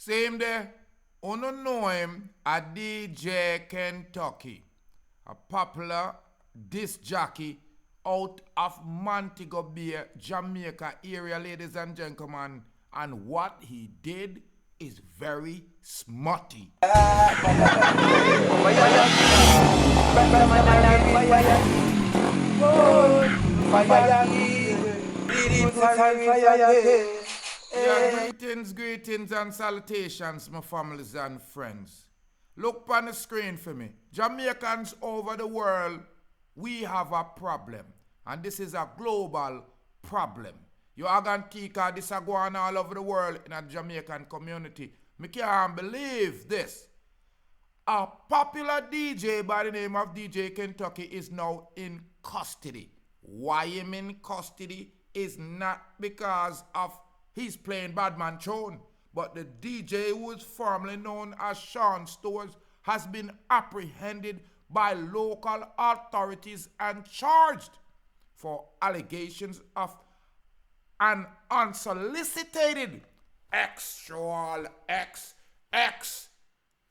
Same day, uno know him a DJ Kentucky, a popular disc jockey out of Montego Bay, Jamaica area, ladies and gentlemen. And what he did is very smutty. Yeah, greetings and salutations, my families and friends. Look on the screen for me. Jamaicans over the world, we have a problem. And this is a global problem. You are going to think this is going all over the world in a Jamaican community. I can't believe this. A popular DJ by the name of DJ Kentucky is now in custody. Why him in custody is not because of he's playing Badman Shawn, but the DJ who is formerly known as Shawn Stewart has been apprehended by local authorities and charged for allegations of an unsolicited sexual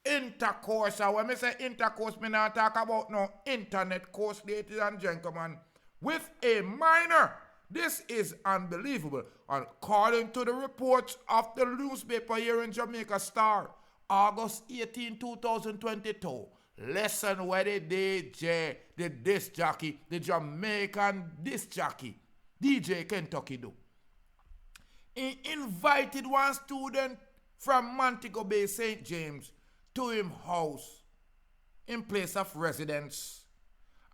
intercourse. And when I say intercourse, I not talk about no internet course, ladies and gentlemen, with a minor. This is unbelievable. According to the reports of the newspaper here in Jamaica Star, August 18, 2022, listen where the DJ, the disc jockey, the Jamaican disc jockey, DJ Kentucky do. He invited one student from Montego Bay, St. James, to his house in place of residence.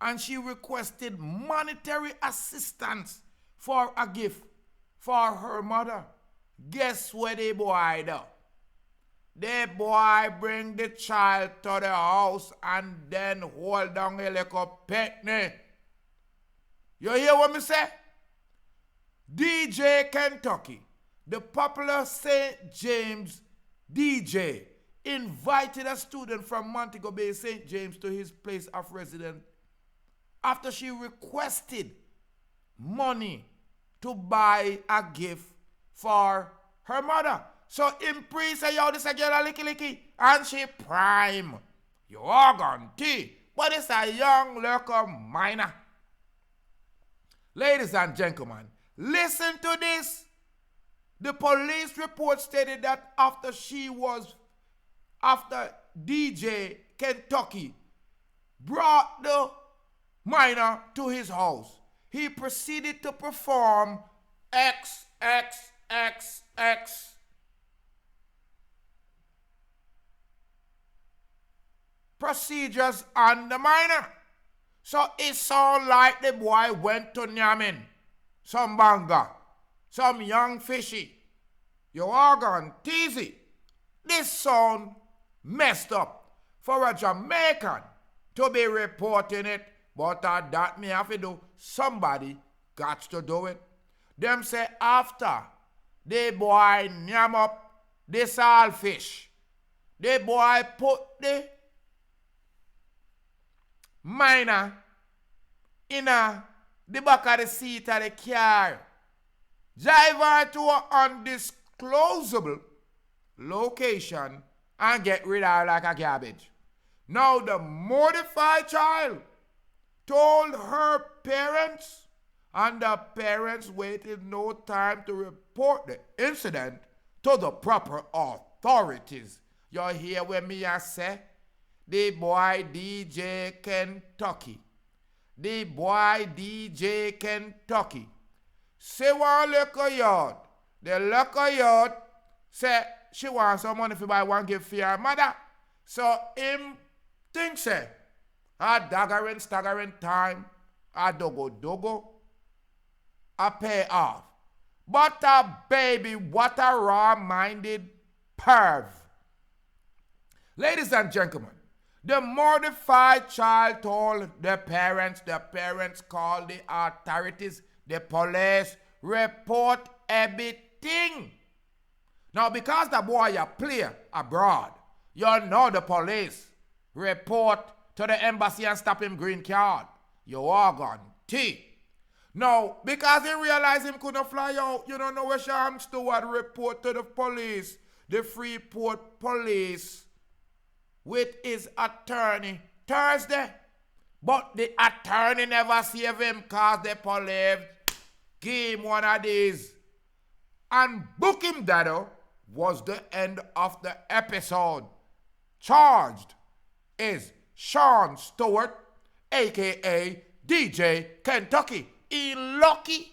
And she requested monetary assistance for a gift for her mother. Guess where the boy do? The boy bring the child to the house and then hold down a little petney. You hear what me say? DJ Kentucky, the popular St. James DJ, invited a student from Montego Bay, St. James, to his place of residence after she requested money to buy a gift for her mother. So in pre say, yo, this a girl a licky, and she prime. You are gone tea, but it's a young little minor. Ladies and gentlemen, listen to this. The police report stated that after DJ Kentucky brought the minor to his house, he proceeded to perform XXXX procedures on the minor. So it sounds like the boy went to Nyamin, some banga, some young fishy. You are gone teasy. This sound messed up for a Jamaican to be reporting it, but that me have to do. Somebody got to do it. Them say after the boy nyam up the saltfish, the boy put the minor in the back of the seat of the car, drive her to an undisclosable location and get rid of her like a garbage. Now the mortified child told her parents, and the parents waited no time to report the incident to the proper authorities. You hear what me I say? The boy DJ Kentucky. The boy DJ Kentucky. Say one liquor yard. The liquor yard say she wants some money for buy one gift for her mother. So him think say, a daggering, staggering time, a dogo, a pay off. But a baby, what a raw-minded perv. Ladies and gentlemen, the mortified child told the parents called the authorities, the police, report everything. Now, because the boy a player abroad, you know the police report to the embassy and stop him green card. You are gone tea. Now, because he realized him couldn't fly out, you don't know where Shawn Stewart report to the police. the Freeport police with his attorney Thursday. But the attorney never saved him cause the police gave him one of these. And book him, Dado, was the end of the episode. Charged is Shawn Stewart, a.k.a. DJ Kentucky. He lucky.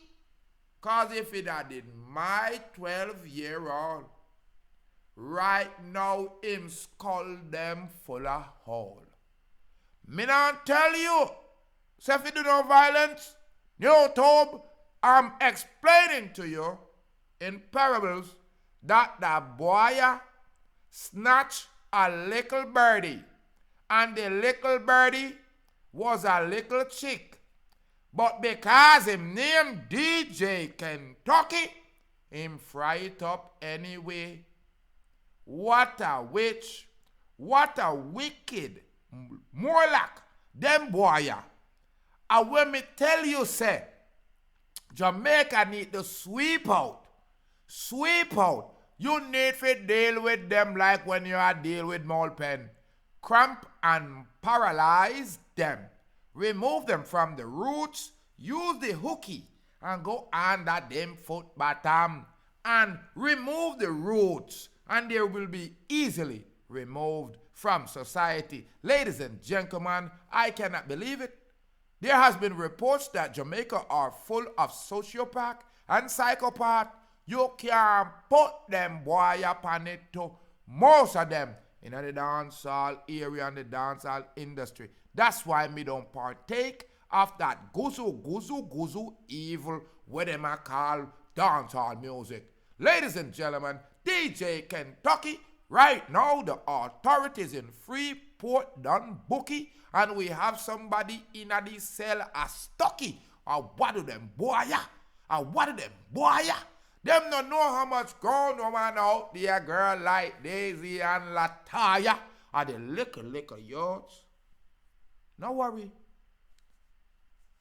Cause if it had been my 12-year-old, right now him skull them full of hole. Me not tell you, so if you do no violence, YouTube, I'm explaining to you in parables that the boy snatched a little birdie, and the little birdie was a little chick. But because him named DJ Kentucky, him fry it up anyway. What a witch, what a wicked Morlock, them boy. And when me tell you, say, Jamaica need to sweep out. Sweep out. You need to deal with them like when you are deal with Molpen. Cramp and paralyze them. Remove them from the roots. Use the hooky and go under them foot bottom. And remove the roots. And they will be easily removed from society. Ladies and gentlemen, I cannot believe it. There has been reports that Jamaica are full of sociopath and psychopath. You can't put them boy up on it too. Most of them in the dancehall area and the dancehall industry. That's why me don't partake of that guzu evil what them a call dancehall music. Ladies and gentlemen, DJ Kentucky. Right now, the authorities in Freeport done bookie, and we have somebody in the cell a stucky. What do them boy? What do them boy? Them don't know how much grown woman out there, girl like Daisy and Lataya, are the little youths. No worry.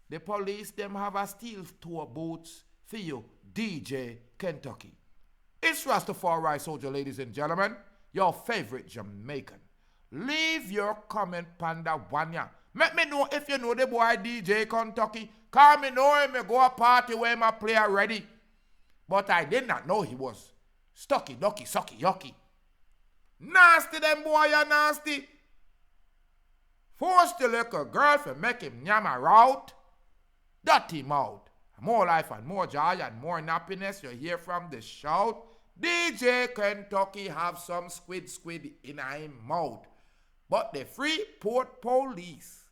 The police them have a steel tour boots for you, DJ Kentucky. It's Rastafari soldier, ladies and gentlemen. Your favorite Jamaican. Leave your comment panda one ya. Let me know if you know the boy DJ Kentucky. Call me know him, me go a party where my player ready. But I did not know he was stucky, ducky, sucky, yucky. Nasty them boy, ya nasty. Force the little girl for make him yam a route. Dirty mouth. More life and more joy and more happiness you hear from the shout. DJ Kentucky have some squid in his mouth. But the Freeport police,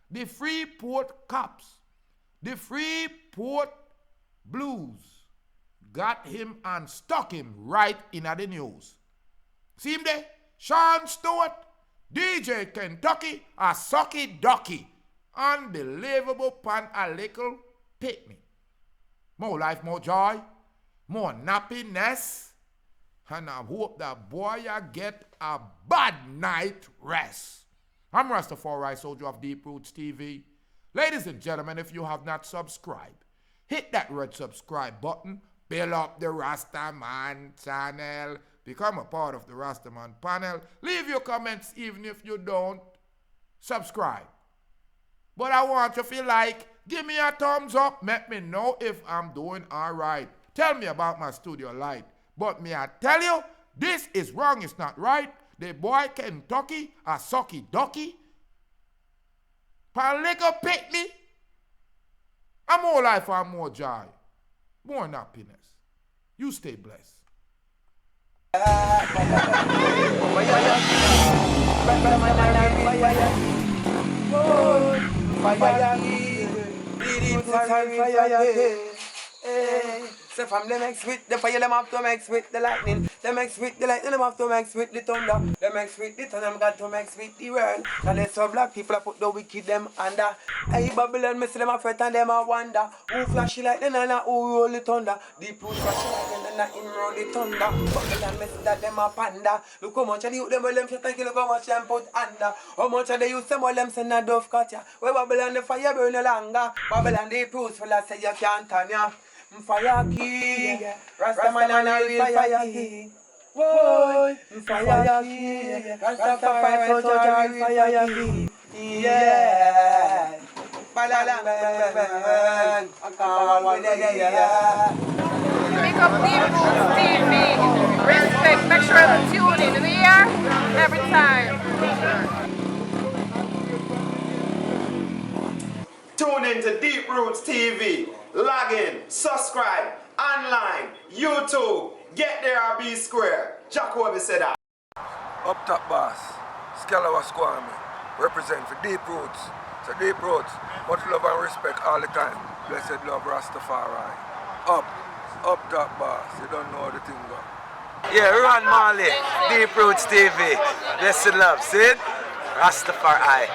the Freeport cops, the Freeport blues got him and stuck him right in the news. See him there? Shawn Stewart, DJ Kentucky, a sucky ducky. Unbelievable pan a little picnic. More life, more joy. More nappiness, and I hope that boy get a bad night rest. I'm Rastafari, soldier of Deep Roots TV. Ladies and gentlemen, if you have not subscribed, hit that red subscribe button, build up the Rastaman channel, become a part of the Rastaman panel, leave your comments even if you don't subscribe. But I want you to feel like, give me a thumbs up, let me know if I'm doing all right. Tell me about my studio light. But me I tell you, this is wrong, it's not right. The boy Kentucky, a sucky ducky, little pick me. I'm more life and more joy. More happiness. You stay blessed. So from them mix with the fire, them have to mix with the lightning. Them mix with the lightning, them have to mix with the thunder. Them mix with the thunder, them got to mix with the world. And they so black people, I put the wicked them under. Hey Babylon, me see them a fret and them a wonder. Who flashy like them and who roll the thunder. Deep root flashy like them and him roll the thunder. Babylon, me see that them a panda. Look how much of the youth them well them shit and kill, look how much them put under. How much of the youth them well them send a dove cut ya. Where Babylon the fire burn no longer. Babylon the proofs full of say you can't turn ya. Fire key, Rasta man and a real fire key. Boy, fire king, Rastafari soldier, fire king. Yeah. Balang bang bang, akawan yeah. Big up Deep Roots TV. Respect. Make sure to tune in the year every time. Tune in to Deep Roots TV. Log in, subscribe, online, YouTube. Get there or be square. Jacoby said that. Up top boss, Scalawa Squami, represent for Deep Roots. So Deep Roots, much love and respect all the time. Blessed love Rastafari. Up top boss, you don't know how the thing go. Yeah, Ron Marley, Deep Roots TV. Blessed love, see it? Rastafari.